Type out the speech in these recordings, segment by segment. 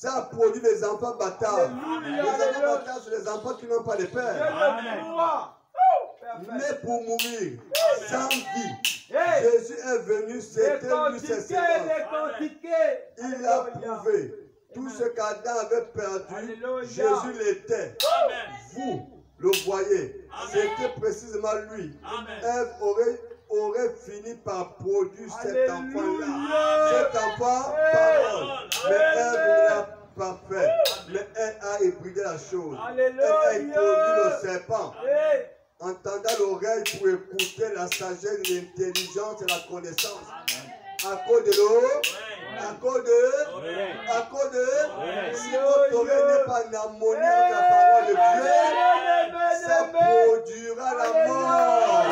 Ça a produit des enfants bâtards. Les enfants bâtards sont les enfants qui n'ont pas de père. Mais pour mourir sans vie, Jésus est venu s'éteindre ses séquences. Il a prouvé tout ce qu'Adam avait perdu. Jésus l'était. Vous le voyez. C'était précisément lui. Ève aurait fini par produire cet enfant-là. Cet enfant, parole. Mais Ève ne l'a pas fait. Mais elle a ébridé la chose. Elle a introduit le serpent. Entendant l'oreille pour écouter la sagesse, l'intelligence et la connaissance. À cause de l'eau, à cause de, si votre oreille n'est pas en harmonie avec la parole de Dieu, ça produira la mort.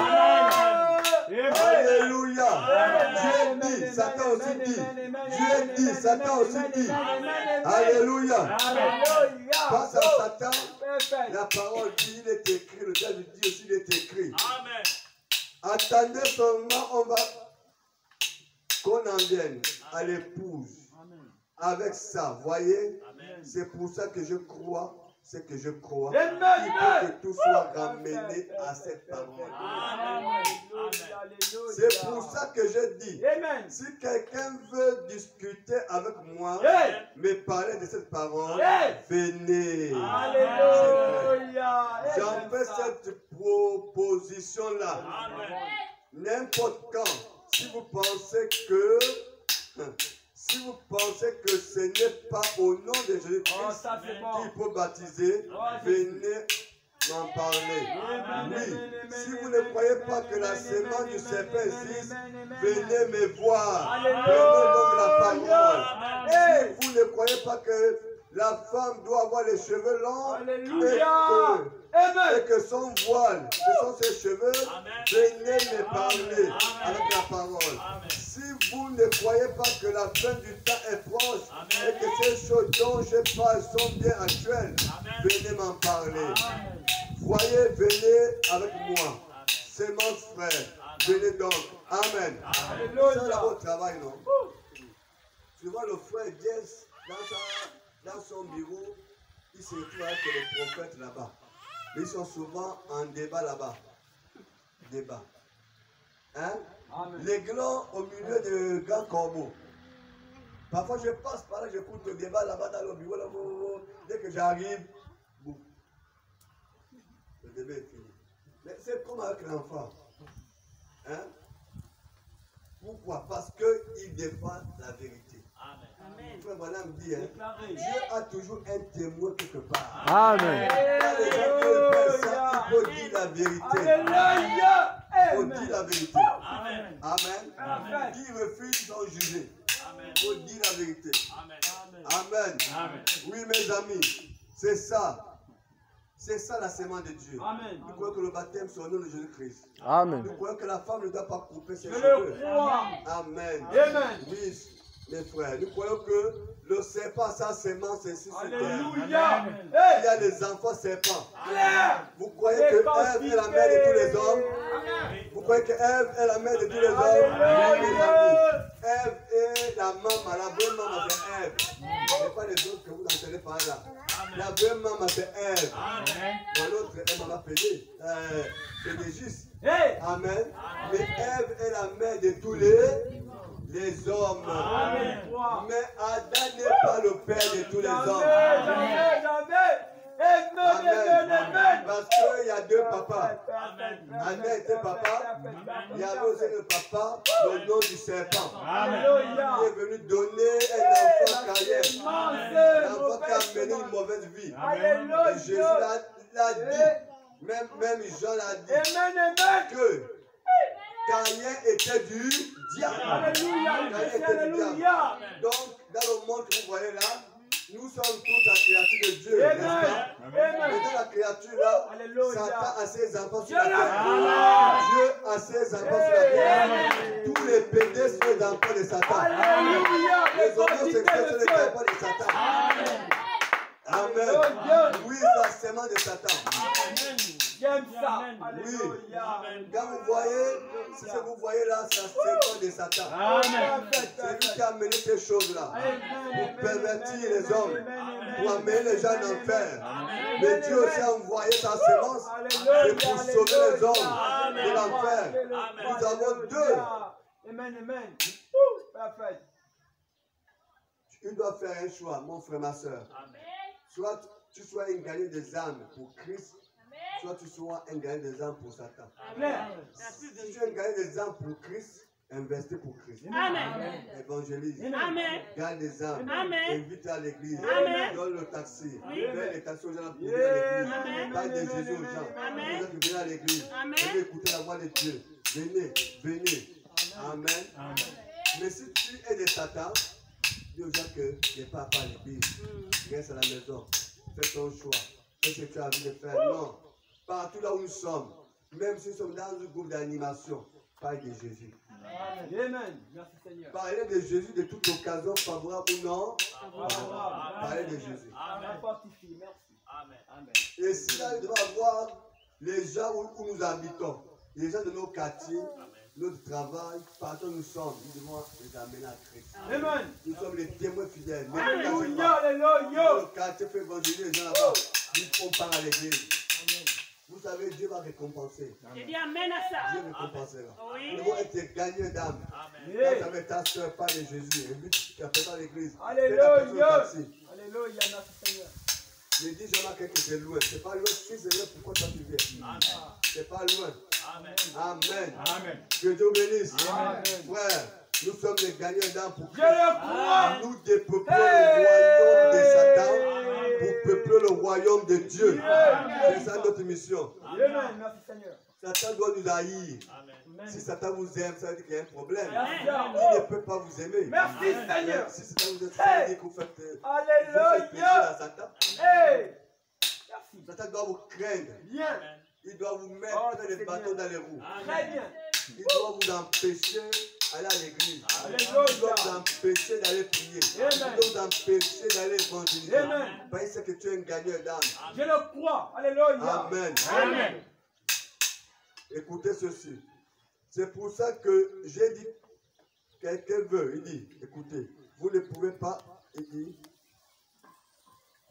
Alléluia. Dieu dit, Satan aussi dit. Dieu dit, Satan aussi dit. Alléluia. Face à Satan, la parole dit, il est écrit, le diable dit aussi, il est écrit. Amen. Attendez seulement, qu'on en vienne à l'épouse. Avec ça, voyez, c'est pour ça que je crois. C'est que je crois qu'il faut que tout soit ramené à cette parole. C'est pour ça que je dis, si quelqu'un veut discuter avec moi, me parler de cette parole, venez. J'en fais cette proposition-là. N'importe quand, si vous pensez que... Si vous pensez que ce n'est pas au nom de Jésus-Christ qu'il faut baptiser, venez m'en parler. Oui, si vous ne croyez pas que la sémence du serpent existe, venez me voir. Prenez donc la parole. Si vous ne croyez pas que la femme doit avoir les cheveux longs et que son voile, ce sont ses cheveux, venez me parler avec la parole. Si vous ne croyez pas que la fin du temps est proche et que ces choses dont je parle sont bien actuelles, venez m'en parler. Voyez, venez avec moi. C'est mon frère. Venez donc. Amen. C'est là au travail, non? Tu vois le frère Jess dans son bureau, il se retrouve avec les prophètes là-bas. Ils sont souvent en débat là-bas. Débat. Hein? Les glands au milieu de grands corbeaux. Parfois je passe par là, j'écoute le débat là-bas dans le bureau. Là, dès que j'arrive, boum. Le débat est fini. Mais c'est comme avec l'enfant. Hein? Pourquoi? Parce qu'il défend la vérité. Amen. Frère Madame dit, hein, Dieu a toujours un témoin quelque part. Amen. Quand les gens veulent faire ça, il faut dire la vérité. Alléluia. Il faut dire la vérité. Amen. Amen. Qui refuse sont jugés. Il faut dire la vérité. Amen. Amen. Oui, mes amis, c'est ça. C'est ça la sémence de Dieu. Amen. Nous croyons que le baptême c'est au nom de Jésus-Christ. Amen. Nous croyons que la femme ne doit pas couper ses cheveux. Amen. Amen. Oui, mes frères, nous croyons que le serpent, sa sémence est ici sur terre. Alléluia. Il y a les enfants serpents. Vous croyez que Ève est la mère de tous les hommes? Vous croyez que Ève est la mère de tous les hommes? Ève est la maman, la vraie maman c'est Ève. Ce n'est pas les autres que vous entendez par là. La vraie maman c'est Ève. L'autre elle m'a appelé. C'est des justes. Amen. Mais Ève est la mère de tous les hommes. Amen. Mais Adam n'est pas le père de tous les hommes. Amen. Parce qu'il y a deux papas. Adam était papa. Il y avait aussi le papa, le nom du serpent. Il est venu donner un enfant Caïn. Un enfant qui a mené une mauvaise vie. Et Jésus l'a dit. Même Jean l'a dit. Que Caïn était du diable. Donc, dans le monde que vous voyez là, nous sommes tous la créature de Dieu, n'est-ce pas? Et dans la créature là, Satan a ses enfants sur la terre. Dieu a ses enfants sur la terre. Tous les pédés sont les enfants de Satan. Les homosexuels sont les enfants de Satan. Amen. Oui, c'est la sémence de Satan. J'aime ça. Oui. Alléluia. Quand vous voyez, c'est ce que vous voyez là, c'est un secret de Satan. C'est lui qui a amené ces choses-là pour pervertir les hommes, pour amener les gens en enfer. Mais Dieu aussi a envoyé sa semence pour sauver les hommes de l'enfer. Nous avons deux. Amen, amen. Parfait. Tu dois faire un choix, mon frère, ma soeur. Soit tu sois un gagnant des âmes pour Christ, soit tu sois un gagnant des âmes pour Satan. Si tu es un gagnant des âmes pour Christ, investis pour Christ. Amen. Évangélise. Amen. Gagne des âmes. Amen. Invite à l'église. Amen. Donne le taxi. Oui. Donne les taxis aux gens pour venir à l'église. Amen. Parle de Jésus aux gens. Amen. Aux gens qui viennent à l'église. Amen. Venez écouter la voix de Dieu. Venez, venez. Amen. Mais si tu es de Satan, dis aux gens que tu n'es pas à l'église. Reste à la maison. Fais ton choix. Fais ce que tu as envie de faire. Non. Partout là où nous sommes, même si nous sommes dans un groupe d'animation, parle de Jésus. Amen. Merci Seigneur. Parlez de Jésus de toute occasion, favorable ou non. Parlez de Jésus. Merci. Amen. Et si là, il doit avoir les gens où nous habitons, les gens de nos quartiers, notre travail, partout où nous sommes, nous devons les amener à Christ. Amen. Nous sommes les témoins fidèles. Alléluia. Alléluia. Le quartier fait évangéliser les gens là-bas. On part à l'église. Vous savez, Dieu va récompenser. Je dis amen à ça. Dieu récompensera. Oui. Nous devons être gagnants d'âme. Quand tu avais ta soeur, parle de Jésus. Invite la personne à l'église. Alléluia. Alléluia. Merci Seigneur. Je dis jamais à quelqu'un que c'est loin. C'est pas loin. Si c'est loin, pourquoi toi tu viens? C'est pas loin. Amen. Que Dieu bénisse. Amen. Frère, nous sommes les gagnants d'âme pour Je le crois. nous dépeuplons le royaume de Satan pour peupler le royaume de Dieu. C'est ça notre mission. Amen. Merci Seigneur. Satan doit nous haïr. Amen. Si Satan vous aime, ça veut dire qu'il y a un problème. Merci. Il ne peut pas vous aimer. Merci Seigneur. Si Satan vous aime, ça veut dire que vous faites péché Alléluia. à Satan. Hey. Merci. Satan doit vous craindre. Bien. Il doit vous mettre des bâtons dans les roues. Très bien. Il doit vous empêcher d'aller à l'église. Alléluia. Il doit vous empêcher d'aller prier. Amen. Il doit vous empêcher d'aller évangéliser. Amen. Parce que tu es un gagneur d'âme. Je le crois. Alléluia. Amen. Amen. Écoutez ceci. C'est pour ça que j'ai dit, quelqu'un veut, il dit, écoutez, vous ne pouvez pas, il dit,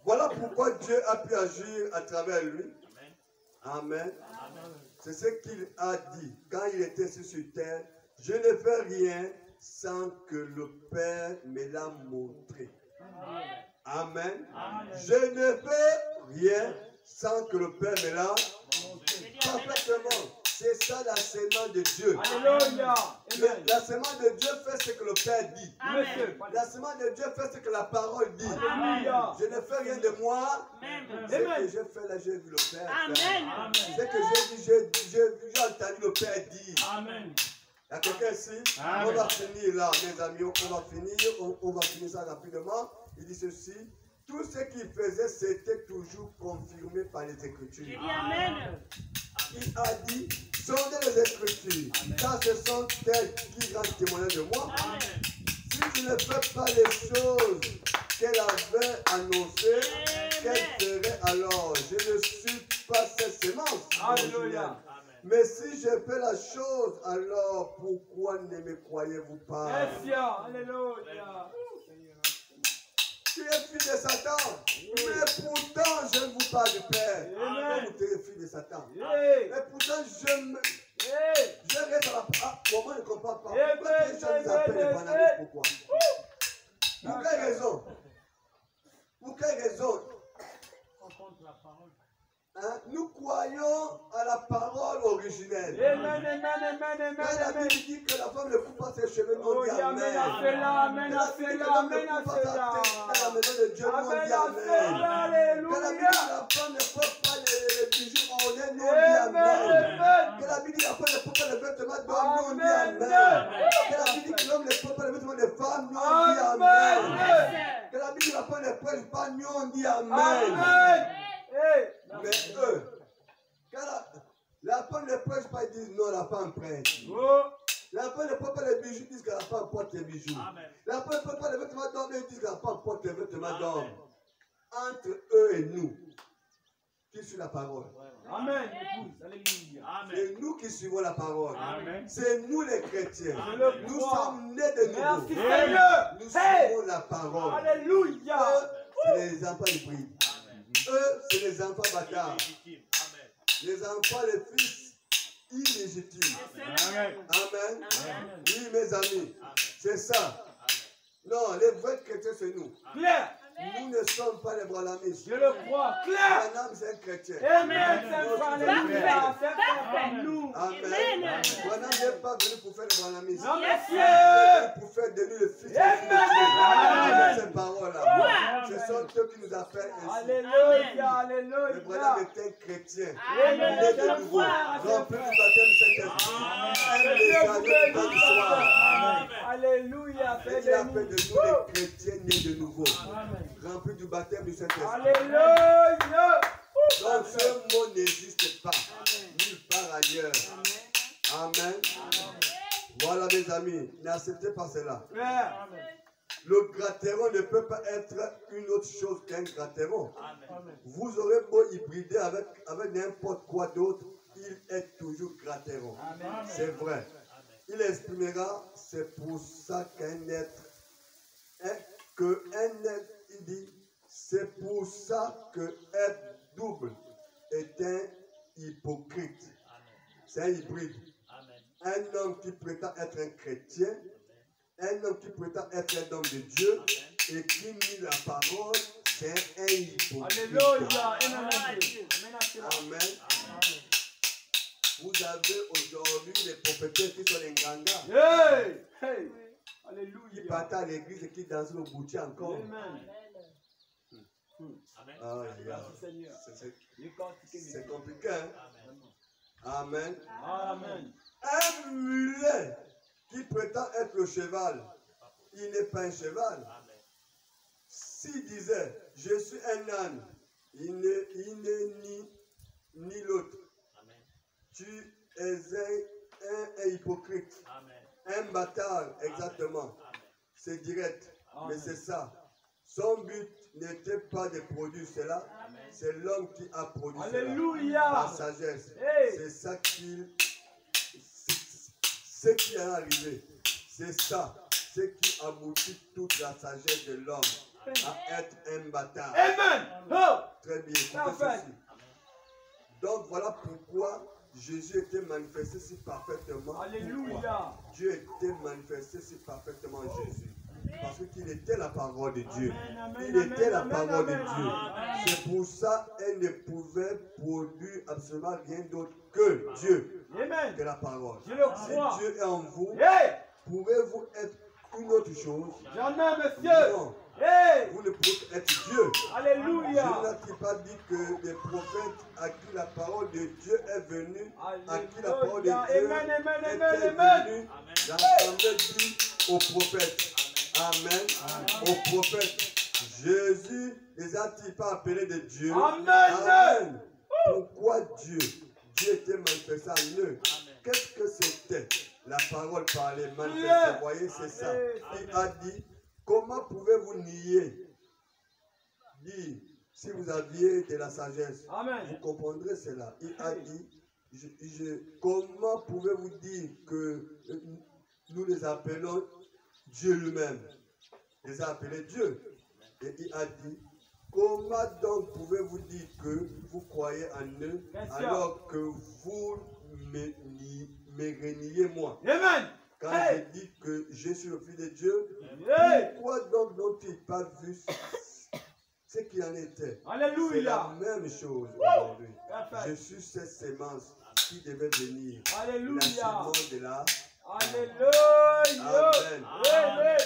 voilà pourquoi Dieu a pu agir à travers lui. Amen. C'est ce qu'il a dit quand il était sur terre. Je ne fais rien sans que le Père me l'a montré. Amen. Je ne fais rien sans que le Père me l'a montré. Parfaitement. C'est ça la semence de Dieu. Alléluia. Amen. La semence de Dieu fait ce que le Père dit. Monsieur. La semence de Dieu fait ce que la parole dit. Alléluia. Je ne fais rien de moi. Amen. Ce que j'ai fait là, j'ai vu le Père faire. Amen. Ce que j'ai dit, j'ai entendu le Père dire. Amen. Il y a quelqu'un ici, on va finir là, mes amis, on va finir ça rapidement. Il dit ceci, tout ce qu'il faisait, c'était toujours confirmé par les Écritures. Je dis amen. Il a dit, sondez les Écritures, car ce sont elles qui rendent témoignage de moi. Amen. Si je ne fais pas les choses qu'elle avait annoncées, qu'elle ferait alors? Je ne suis pas cette semence. Alléluia. Mais si je fais la chose, alors pourquoi ne me croyez-vous pas? Merci. Alléluia. Tu es fils de Satan, mais pourtant je ne vous parle du Père. Amen. Tu es fils de Satan. Hey. Mais pourtant Hey. je reste à la... Ah, moi je ne comprends pas. Amen. Pourquoi les gens nous appellent les banalistes? Pourquoi? Pour quelle raison? Pour quelle raison? Hein? Nous croyons à la parole originelle. Amen, amen, amen, Quand la amen, Bible dit que la femme ne coupe pas ses cheveux, on dit amen. Amen. Amen, Quand la Bible dit que l'homme ne coupe pas sa tête dans la maison de Dieu, on dit Amen. Quand la Bible dit que la femme ne porte pas les bijoux ornés, nous on dit Amen. Quand la Bible dit que la femme ne porte pas les vêtements d'homme, nous on dit Amen. Quand la Bible dit que l'homme ne porte pas les vêtements de femmes, nous on dit Amen. Quand la Bible dit que la femme ne prêche pas, nous on dit Amen. Mais eux, quand la femme ne prêche pas, ils disent non, la femme prêche. La femme ne porte pas les bijoux, ils disent que la femme porte les bijoux. La femme ne porte pas les vêtements d'homme, ils disent que la femme porte les vêtements d'homme. Entre eux et nous, qui suit la parole. Amen. Alléluia. C'est nous qui suivons la parole. Amen. C'est nous les chrétiens. le Nous crois. sommes nés de Merci nouveau. Seigneur. Nous Hey. suivons la parole. Alléluia. Eux, c'est les enfants hybrides. Eux, c'est les enfants bâtards. Les enfants, les fils illégitimes. Amen. Amen. Oui, mes amis, c'est ça. Non, les vrais chrétiens, c'est nous. Claire. Nous ne sommes pas les branlamistes. Je le crois. Claire. Branham, c'est un chrétien. Amen. C'est frère. Alléluia. C'est frère pour nous. Amen. Branham n'est pas venu pour faire le branhamisme. Non, Il est monsieur. venu pour faire de lui le fils de Dieu. Amen. Avec ces paroles-là. Ce sont eux qui nous appellent ainsi. Alléluia. Le Branham Alléluia. est un chrétien. Amen. Il est de Je nouveau. crois. Rempli du baptême du Saint-Esprit. Aime les saluts du soir. Alléluia. Il a fait de nous les chrétiens nés de nouveau. Remplis du baptême du Saint-Esprit. Alléluia. Donc ce mot n'existe pas nulle part ailleurs. Amen. Voilà mes amis, n'acceptez pas cela. Frère. Le gratteron ne peut pas être une autre chose qu'un gratteron. Vous aurez beau hybrider avec n'importe quoi d'autre, il est toujours gratteron. C'est vrai. Il exprimera, c'est pour ça qu'un être, il dit, c'est pour ça que être double est un hypocrite. C'est un hybride. Un homme qui prétend être un chrétien, un homme qui prétend être un homme de Dieu et qui nie la parole, c'est un hypocrite. Alléluia. Amen. Vous avez aujourd'hui les prophéteurs qui sont les gangas, Hey. Hey. qui Alléluia. partent à l'église et qui dansent le boutier encore. Amen. Ah, Merci Seigneur. c'est compliqué. Hein? Amen. Amen. Un mulet qui prétend être le cheval, il n'est pas un cheval. S'il disait, je suis un âne, il n'est ni l'autre. Tu es un hypocrite, un bâtard, exactement. C'est direct, mais c'est ça. Son but n'était pas de produire cela, c'est l'homme qui a produit cela. Alléluia. La sagesse. Hey. C'est ça ce qui est arrivé. C'est ça, ce qui aboutit toute la sagesse de l'homme à être un bâtard. Amen. Oh. Très bien, écoutez Parfait. ceci. Donc voilà pourquoi Jésus était manifesté si parfaitement. Alléluia. Pourquoi Dieu était manifesté si parfaitement en Jésus. Parce qu'il était la parole de Dieu. Il était la parole de Dieu. C'est pour ça qu'elle ne pouvait produire absolument rien d'autre que Dieu, Amen. que la parole. Je le crois. Si Dieu est en vous, Hey. pouvez-vous être une autre chose? Jamais, monsieur. Non, Hey. vous ne pouvez être Dieu. Dieu Alléluia. n'a-t-il pas dit que les prophètes à qui la parole de Dieu est venue, à qui la parole de Dieu Amen, amen, était amen, amen. venue, l'Assemblée dit aux prophètes. Amen. Aux prophètes. Jésus les a-t-il pas appelés de Dieu? Amen. Amen. Pourquoi Dieu? Dieu était manifesté en eux. Qu'est-ce que c'était? La parole parlée, manifestée. Vous voyez, c'est ça. Il a dit, comment pouvez-vous nier? Dit, si vous aviez de la sagesse, Amen. vous comprendrez cela. Il a dit, comment pouvez-vous dire que nous les appelons Dieu lui-même? Il les a appelés Dieu. Et il a dit, comment donc pouvez-vous dire que vous croyez en eux alors que vous me reniez moi? Amen. Quand Hey. je dis que je suis le Fils de Dieu, Hey. pourquoi donc n'ont-ils pas vu ce qu'il en était? C'est Alléluia. la même chose aujourd'hui. Parfait. Je suis cette sémence qui devait venir. La Alléluia. sémence de la. Alléluia. Amen. Amen.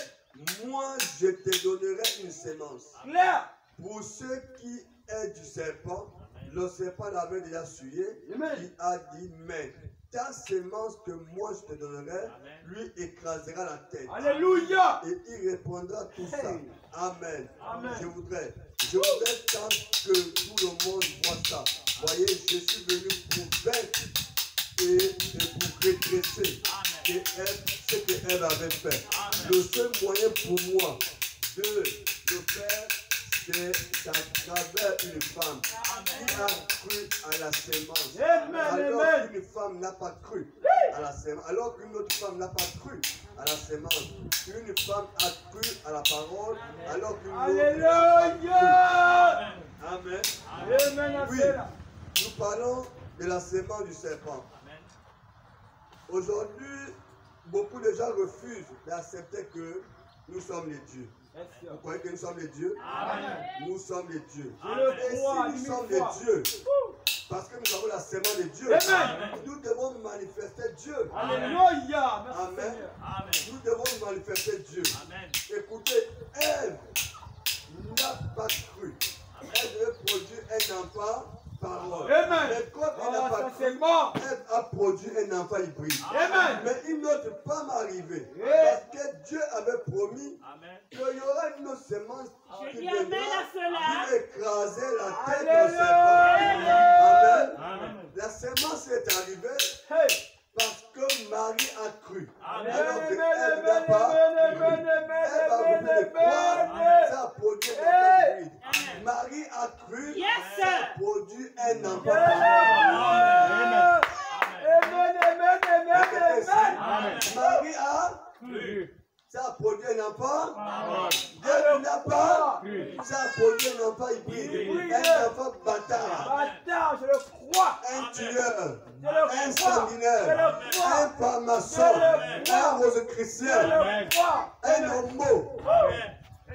Moi, je te donnerai une sémence. Claire. Pour ce qui est du serpent, le serpent l'avait déjà suivi. Amen. Il a dit, mais ta sémence que moi je te donnerai, lui écrasera la tête. Alléluia. Et il répondra tout ça. Hey. Amen. Amen. Je voudrais tant que tout le monde voit ça. Voyez, je suis venu pour vaincre et pour redresser ce que Ève avait fait. Le seul moyen pour moi de le faire, c'est à travers une femme qui a cru à la sémence. Amen, Alors amen. qu'une femme n'a pas cru à la sémence. Alors qu'une autre femme n'a pas cru à la sémence. Une femme a cru à la parole. Alors qu'une autre n'a pas cru. Alléluia. Amen. Amen à Oui, cela. nous parlons de la sémence du serpent. Aujourd'hui, beaucoup de gens refusent d'accepter que nous sommes les dieux. Vous croyez que nous sommes les dieux? Amen. Nous sommes les dieux. Je le Et crois, si nous sommes les dieux, parce que nous avons la sémence de Dieu, Amen. nous devons manifester Dieu. Alléluia. Merci Amen. Seigneur. Nous devons manifester Dieu. Écoutez, Ève n'a pas cru. Elle devait produire un enfant parole. Amen. Mais comme elle n'a Ah, pas ça cru, c'est bon. Ève a produit un enfant hybride. Amen. Mais une autre femme est arrivée. Yeah. Parce que Dieu avait promis qu'il y aura une autre semence Je qui dis amen viendra à cela. qui écraser la tête Alléluia. au serpent. Amen. Amen. La semence est arrivée Hey. parce que Marie a cru. Amen. Alors que Amen, Ève n'a amen, pas amen, cru. amen, Ève a amen, refusé de croire. amen. Ça a produit un Hey. enfant hybride. Marie a cru. Yes. Ça a produit un enfant Yeah. parole. Amen, amen, amen, Répétez amen. ça. Marie a. Ça a produit un enfant. Dieu n'a pas. Ça a produit un enfant hybride. Un enfant bâtard. Bâtard, je le crois. Un tueur. Je le Un crois. sanguinaire. Je le crois. Un pharmacien. Je le crois. Un Je rosicrucien. le crois. Un homo.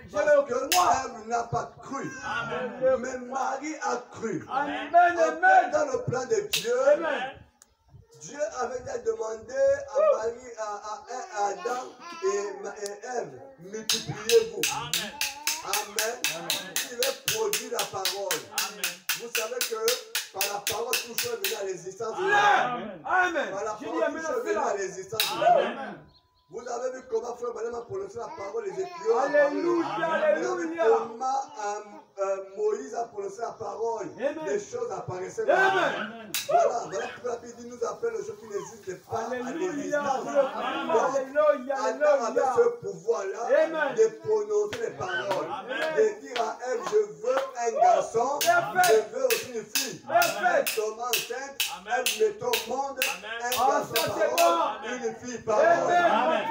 Je Parce le que crois. Ève n'a pas cru. Je le Mais Marie a cru. Amen, En fait, amen. dans le plan de Dieu, Amen. Dieu avait déjà demandé à Marie, à Adam et Ève, multipliez-vous. Amen. Il va produire la parole. Vous savez que par la parole, tout chose vient à l'existence de l'homme. Amen. Amen. Par la Je dis parole, amen tout à chose vient cela. à l'existence de l'homme. Amen. Vous avez vu comment Frère Branham a prononcé la parole des Écritures. Alléluia, Vous avez vu alléluia. comment Moïse a prononcé la parole. Amen. Les choses apparaissaient. Amen. Voilà pourquoi la Bible dit nous appelle les choses qui n'existent pas à Alléluia. l'existence. Je le crois. Alléluia, Adam avait alléluia. ce pouvoir-là Amen. de prononcer les paroles, de dire à Ève, je veux un garçon, Parfait. je veux aussi une fille. Parfait. Ève tombe enceinte, Ève met au monde un Ah, garçon ça, c'est parole, une fille parole. Amen.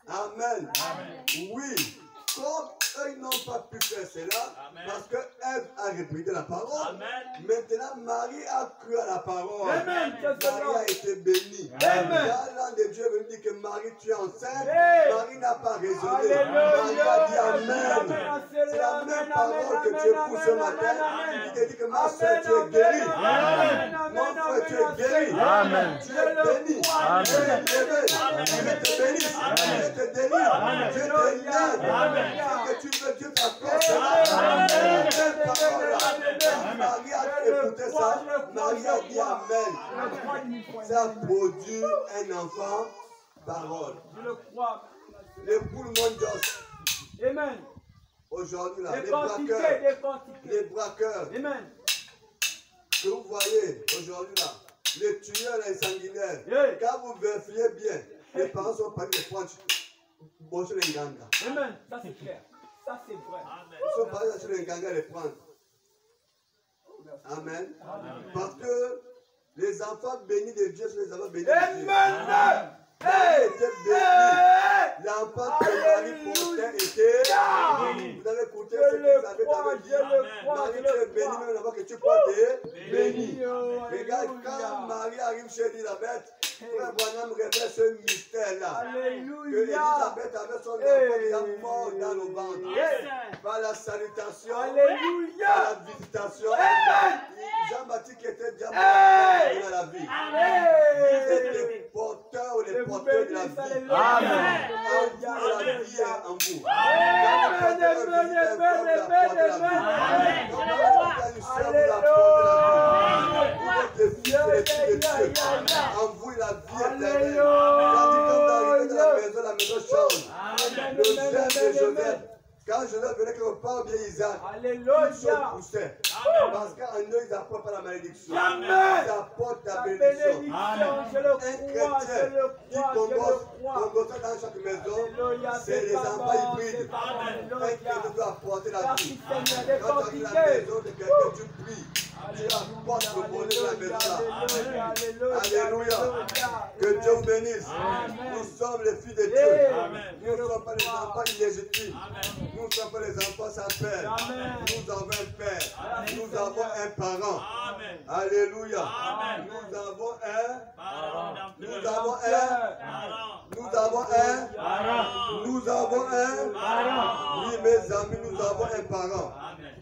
Amen. Oui. Comme eux n'ont pas pu faire cela, parce que Ève a répété la parole, maintenant Marie a cru à la parole. Amen. Marie a été bénie. Amen. Quand l'ange de Dieu est venu dire que Marie, tu es enceinte, Hey. Marie n'a pas raisonné. Alléluia. Marie a dit Amen. Amen. C'est la même Amen, parole que amen, tu écoutes ce amen, matin. amen. Il te dit que ma Amen, soeur, tu es amen, guérie. amen, Mon amen, frère, tu es amen, guéri. amen. Tu es béni. Amen. Dieu est levé. Dieu te bénisse. Dieu te délivre. Dieu te Amen. Ce que tu veux, Dieu t'accorde cela. Amen. Cette parole-là. Amen. Marie a écouté ça. Marie a dit Amen. Ça a produit un enfant parole. Je le crois. Les poules mondiales, Amen. aujourd'hui, là, Des les quantités, braqueurs, des quantités. les braqueurs Amen. que vous voyez aujourd'hui, là, les tueurs, les sanguinaires, Hey. quand vous vérifiez bien, les parents sont pas de prendre chez les ganga. Amen. Ça c'est clair. Ça c'est vrai. Ils sont pas chez les ganga les prendre. Amen. Parce que les enfants bénis de Dieu sont les enfants bénis de Dieu. Amen. Marie était bénie. Hey. L'enfant que Marie portait était béni. Vous avez écouté ce Je qu'ils le avaient crois, dit. je le crois, Marie, je tu es le bénie, crois. même l'enfant que tu portes est béni. Alléluia. Regarde, quand Marie arrive chez Elisabeth, Frère Branham révèle ce mystère-là. Que Alléluia. Elisabeth avait son enfant déjà mort dans le ventre. Yes. Par la salutation, par Alléluia. la visitation, Amen. Jean-Baptiste qui était déjà Hey. mort dans la vie. Hey. Vous êtes les porteurs ou les Je vous porteurs de la bénisse. vie. Alléluia. Amen. En vous, la vie est en vous. Amen, amen, amen, amen, amen. Donc, quand vous sœur, vous apportez la vie. Vous êtes des fils et des filles de Dieu. En vous, la vie est éternelle. Quand vous arrivez dans la maison change. Le germe de Joseph, Quand Joseph venait quelque part, bien Isaac, Alléluia. une chose poussait. Parce qu'en eux, ils n'apportent pas la malédiction. Jamais. Ils apportent la bénédiction. Je le Un crois, chrétien je le qui crois, je le crois. commence dans chaque maison, Alléluia, c'est les pas enfants bon, hybrides. c'est pas bon. Un Alléluia. chrétien doit apporter la vie. Merci Seigneur, Quand tu arrives à la décortiqué. maison de quelqu'un, tu pries. Tu apportes le bonheur de la maison. Alléluia. Que Dieu vous bénisse. Nous sommes les filles de Dieu. Nous ne sommes pas les enfants illégitimes. Nous ne sommes pas les enfants sans père. Nous avons un père. Nous avons un parent. Alléluia. Nous avons un. Nous avons un. Nous avons un. Nous avons un. Oui, mes amis, nous avons un parent.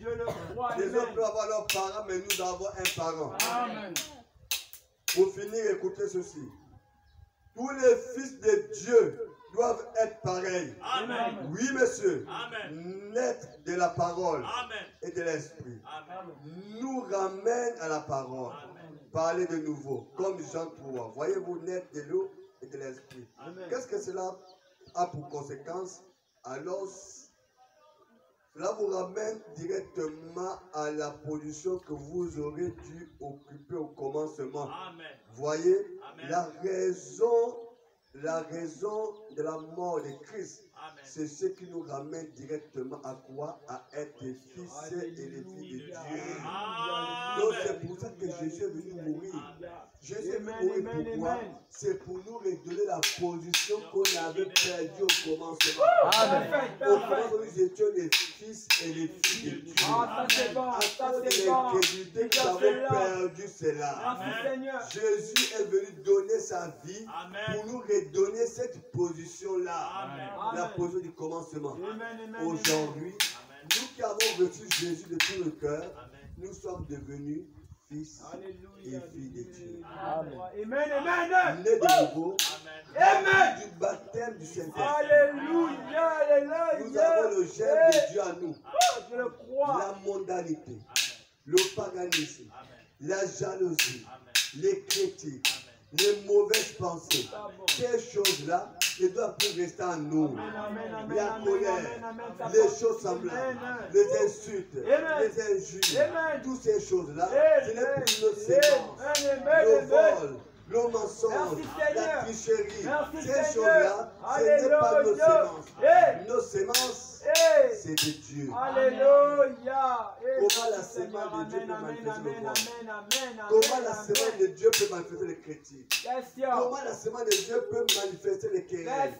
Je le crois. Les autres peuvent avoir leurs parents, mais nous avons un parent. Amen. Pour finir, écoutez ceci. Tous les fils de Dieu doivent être pareils. Amen. Oui, monsieur. Amen. Naître de la parole Amen. et de l'esprit. Amen. Nous ramène à la parole. Parler de nouveau, comme Jean 3. Voyez-vous, naître de l'eau et de l'esprit. Qu'est-ce que cela a pour conséquence? Alors, cela vous ramène directement à la position que vous aurez dû occuper au commencement. Amen. Voyez, Amen. la raison de la mort de Christ, Amen. c'est ce qui nous ramène directement à quoi? À être les fils et les filles de Dieu. Donc c'est pour ça que Jésus est venu mourir. Jésus est venu mourir pourquoi? C'est pour nous redonner la position qu'on avait perdue au commencement. Au commencement, nous étions les fils et les filles de Dieu. Ah, ça c'est bon, À ça cause de c'est bon. l'incrédulité, nous avons perdu cela. Merci Seigneur. Jésus est venu donner sa vie Amen. pour nous redonner cette position-là. Amen. La position du commencement. Amen, amen, Aujourd'hui, Amen. nous qui avons reçu Jésus de tout le cœur, Amen. nous sommes devenus fils Alléluia. et filles de Dieu. Amen, amen. Nés de nouveau, Amen. du baptême du Saint-Esprit. Alléluia, alléluia. Nous avons le germe de Dieu en nous. Je le crois. La mondanité, le paganisme, la jalousie, Amen. les critiques, les mauvaises pensées. Ces choses-là ne doivent plus rester en nous. La colère, les choses semblables, les insultes, les injures, toutes ces choses-là, ce n'est plus nos sémences. Le vol, le mensonge, la tricherie, ces choses-là, ce n'est pas nos sémences. Nos sémences, c'est de Dieu. Alléluia. Comment la sémence de Dieu peut manifester le voile? Comment la sémence de Dieu peut manifester les critiques? Comment la sémence de Dieu peut manifester les querelles?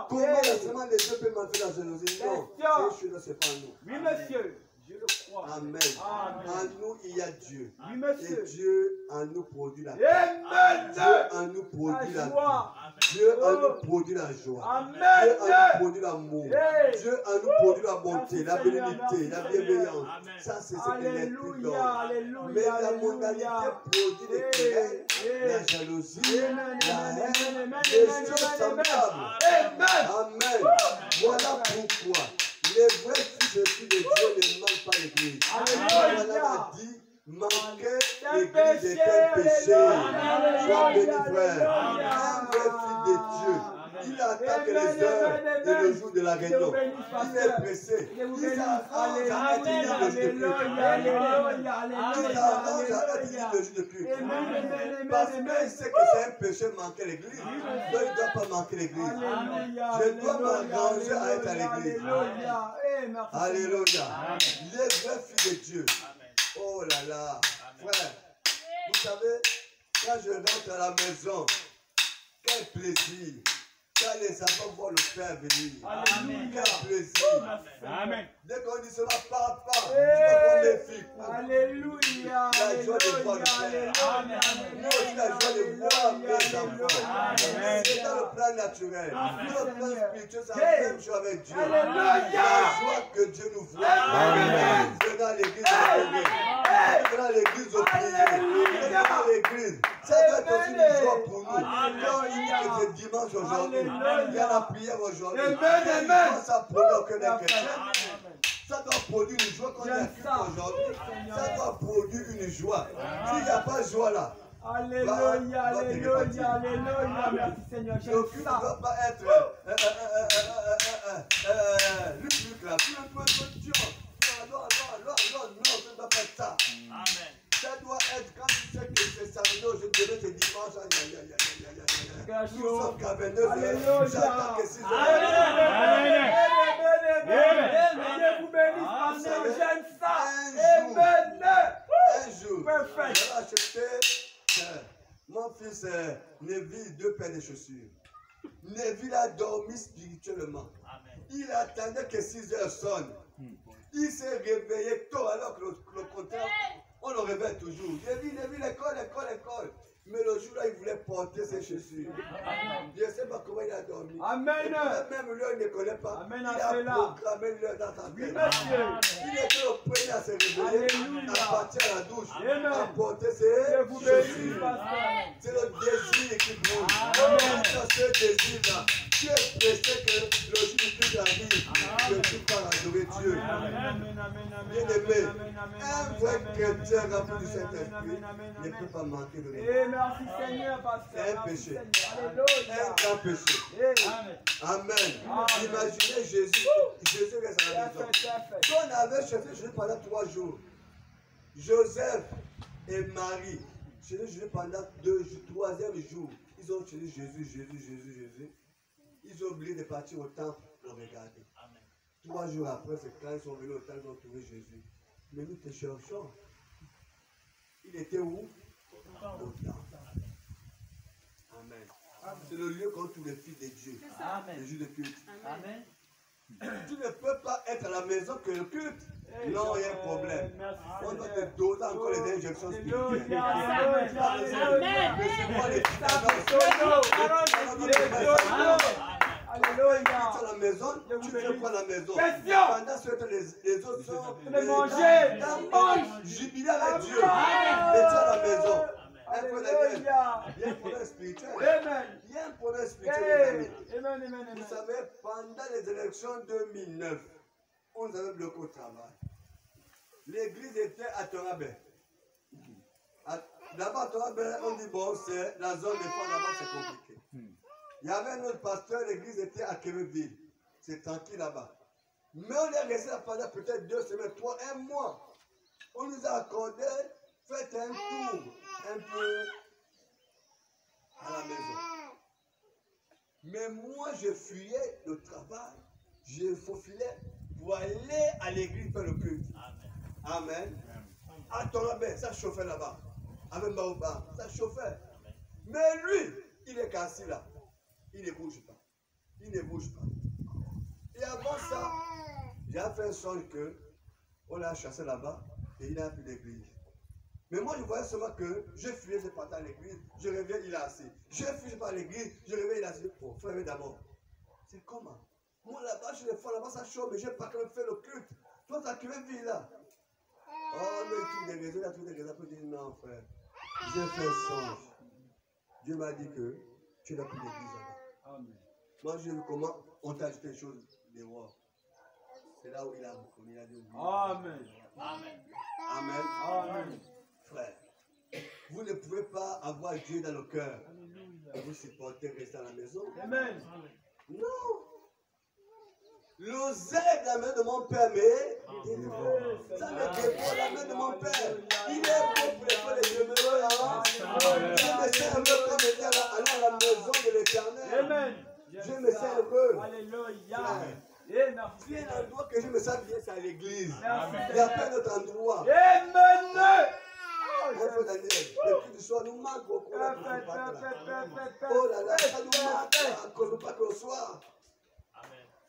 Comment la sémence de Dieu peut manifester la jalousie? Non, ces choses-là, c'est pas nous. Oui, monsieur. Je le crois. Amen. En nous, il y a Dieu. Oui, Et monsieur. Dieu en nous produit la paix. Amen. Dieu en nous produit la joie. vie. Dieu en nous produit la joie. Amen. Dieu en nous produit l'amour. Hey. Dieu en nous produit la bonté, la Merci, Seigneur. bénédiction, la Merci, bienveillance. Amen. Ça, c'est ce que l'Esprit Alléluia, donne. alléluia, Mais la alléluia. mondanité produit les querelles, la jalousie, Amen, la amen, haine, amen, les amen, choses amen, semblables. Amen. Amen. Voilà pourquoi les vrais fils et filles de Dieu ne manquent pas l'église. Alléluia. Voilà a dit, manquer Un l'église péché, est un péché. alléluia. Sois béni, frère. Alléluia. Un vrai fils de Dieu. Il attend que les heures et le jour de la réunion. Il est pressé. Il s'avance à être libre le jour de culte. Il s'avance à être libre le jour de culte. Parce qu'il sait que c'est un péché de manquer l'église. Donc il ne doit pas manquer l'église. Je dois m'arranger à être à l'église. Alléluia. Les vrais fils de Dieu. Oh là là. Frère, vous savez, quand je rentre à la maison, quel plaisir. Quand les enfants voient le Père venir. Quel plaisir. Amen. Dès qu'on dit cela, papa, tu vas voir mes filles. Alléluia. La joie de voir le Père. Moi aussi, la joie de voir mes enfants. C'est dans le plan naturel. Dans le plan spirituel, c'est la même chose avec Dieu. La joie que Dieu nous voit. Venons à l'église au prier. Venons à l'église au prier. Venons à l'église. Ça doit être aussi une joie pour nous. Quand il dit que c'est dimanche aujourd'hui, il y a la prière aujourd'hui. Ça produit au cœur d'un chrétien. Ça doit produire une joie quand il y a culte aujourd'hui. Ça doit produire une joie. S'il n'y a pas de joie là, Alléluia, alléluia, alléluia. Merci Seigneur. le culte ne doit pas être le plus musique là, plus un peu de Dieu. Non, ce ne doit pas être ça. Amen. Ça doit être quand tu sais que c'est samedi, je devais te dimanche. Nous sommes qu'à 22h. J'attends que 6h. Amen. Dieu vous bénisse parce que j'aime ça. Amen. Un jour, j'ai acheté mon fils Neville 2 paires de chaussures. Neville a dormi spirituellement. Amen. Il attendait que 6h sonne. Il s'est réveillé tôt alors que le contraire, on le réveille toujours. Neville, l'école. Mais le jour-là, il voulait porter ses chaussures. Je ne sais pas comment il a dormi. Amen. Même lui, il ne connaît pas. Amen. Il a programmé l'heure dans sa tête. Oui, monsieur. Il était le premier à se réveiller, Alléluia. à partir à la douche, Amen. à porter ses Dieu vous bénisse, chaussures. pasteur. C'est le désir qui brûle. Amen. Dans ce désir-là, tu es pressé que le jour du culte arrive. Que tu parles adorer Dieu. Bien-aimé, un vrai chrétien rempli du Saint-Esprit ne peut pas manquer de rien. Merci Seigneur, pasteur. C'est un péché. Alléluia. Un grand péché. Amen. Imaginez Jésus reste à la maison. On avait cherché Jésus pendant 3 jours. Joseph et Marie, cherché Jésus pendant 3e jour. Ils ont cherché Jésus. Ils ont oublié de partir au temple pour le regarder. 3 jours après, c'est quand ils sont venus au temple, ils ont trouvé Jésus. Mais nous te cherchons. Il était où? Au temple. Amen. C'est le lieu qu'ont tous les fils de Dieu. Le jour de culte. Amen. Tu ne peux pas être à la maison que le culte. Non, il y a un problème. On doit te donner encore les injections spirituelles. Laissez-moi les Alléluia. à la maison, tu ne prends la maison. Question. Pendant ce temps, les autres sont De manger. mange, jubilé avec Dieu. Et tu à la maison. Il y a un problème spirituel. Amen. Il y a un problème spirituel. Amen. Vous savez, pendant les élections 2009, on nous avait bloqué au travail. L'église était à Torabé. Là-bas, à Torabé, on dit bon, c'est la zone des femmes, là-bas, c'est compliqué. Il y avait un autre pasteur, l'église était à Quéméville. C'est tranquille là-bas. Mais on est resté là pendant peut-être 2 semaines, 3, 1 mois. On nous a accordé, faites un tour, un peu à la maison. Mais moi, je fuyais le travail. Je faufilais pour aller à l'église faire le culte. Amen. À Torabé, ça chauffait là-bas. Avec Baoba, ça chauffait. Mais lui, il est cassé là. Il ne bouge pas. Il ne bouge pas. Et avant ça, j'ai fait un songe que on l'a chassé là-bas et il n'a plus d'église. Mais moi, je voyais seulement que je fuyais, je partais à l'église, je reviens, il est assis. Je fuis, je pars à l'église, je reviens, il est assis. Oh, frère, d'abord. C'est comment? Moi, là-bas, je le fais là-bas, ça chauffe, mais je n'ai pas quand même fait le culte. Toi, tu as créé vie là. Oh, mais tout des raisons, il y a toutes des raisons pour dire non, frère. J'ai fait un songe. Dieu m'a dit que tu n'as plus d'église là-bas. Moi, j'ai vu comment on t'a ajouté des choses dehors. C'est là où il a dit. Amen. Amen. Frère, vous ne pouvez pas avoir Dieu dans le cœur et vous supporter rester à la maison. Amen. Non. L'oseille de la main de mon père, mais ça me dépend la main de mon père. Il est beau pour les demeureurs. Je me sers heureux comme il est allé à la maison de l'Éternel. Amen. Je me sers heureux. Alléluia. Si un endroit que je me sens bien, c'est à l'église. Il n'y a pas d'autre endroit. Amen. Frère Daniel, depuis du soir, nous manque beaucoup. Oh là là, ça nous manque à cause de pas que le soir.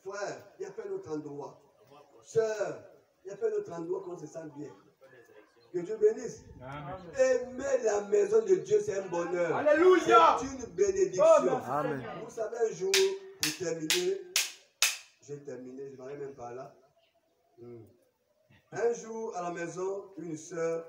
Frère, il n'y a pas d'autre endroit. Sœur, il n'y a pas d'autre endroit qu'on se sent bien. Que Dieu bénisse. Aimer la maison de Dieu, c'est un bonheur. Alléluia. C'est une bénédiction. Amen. Vous savez, un jour, pour terminer, j'ai terminé, je ne m'arrête même pas là. Un jour, à la maison, une sœur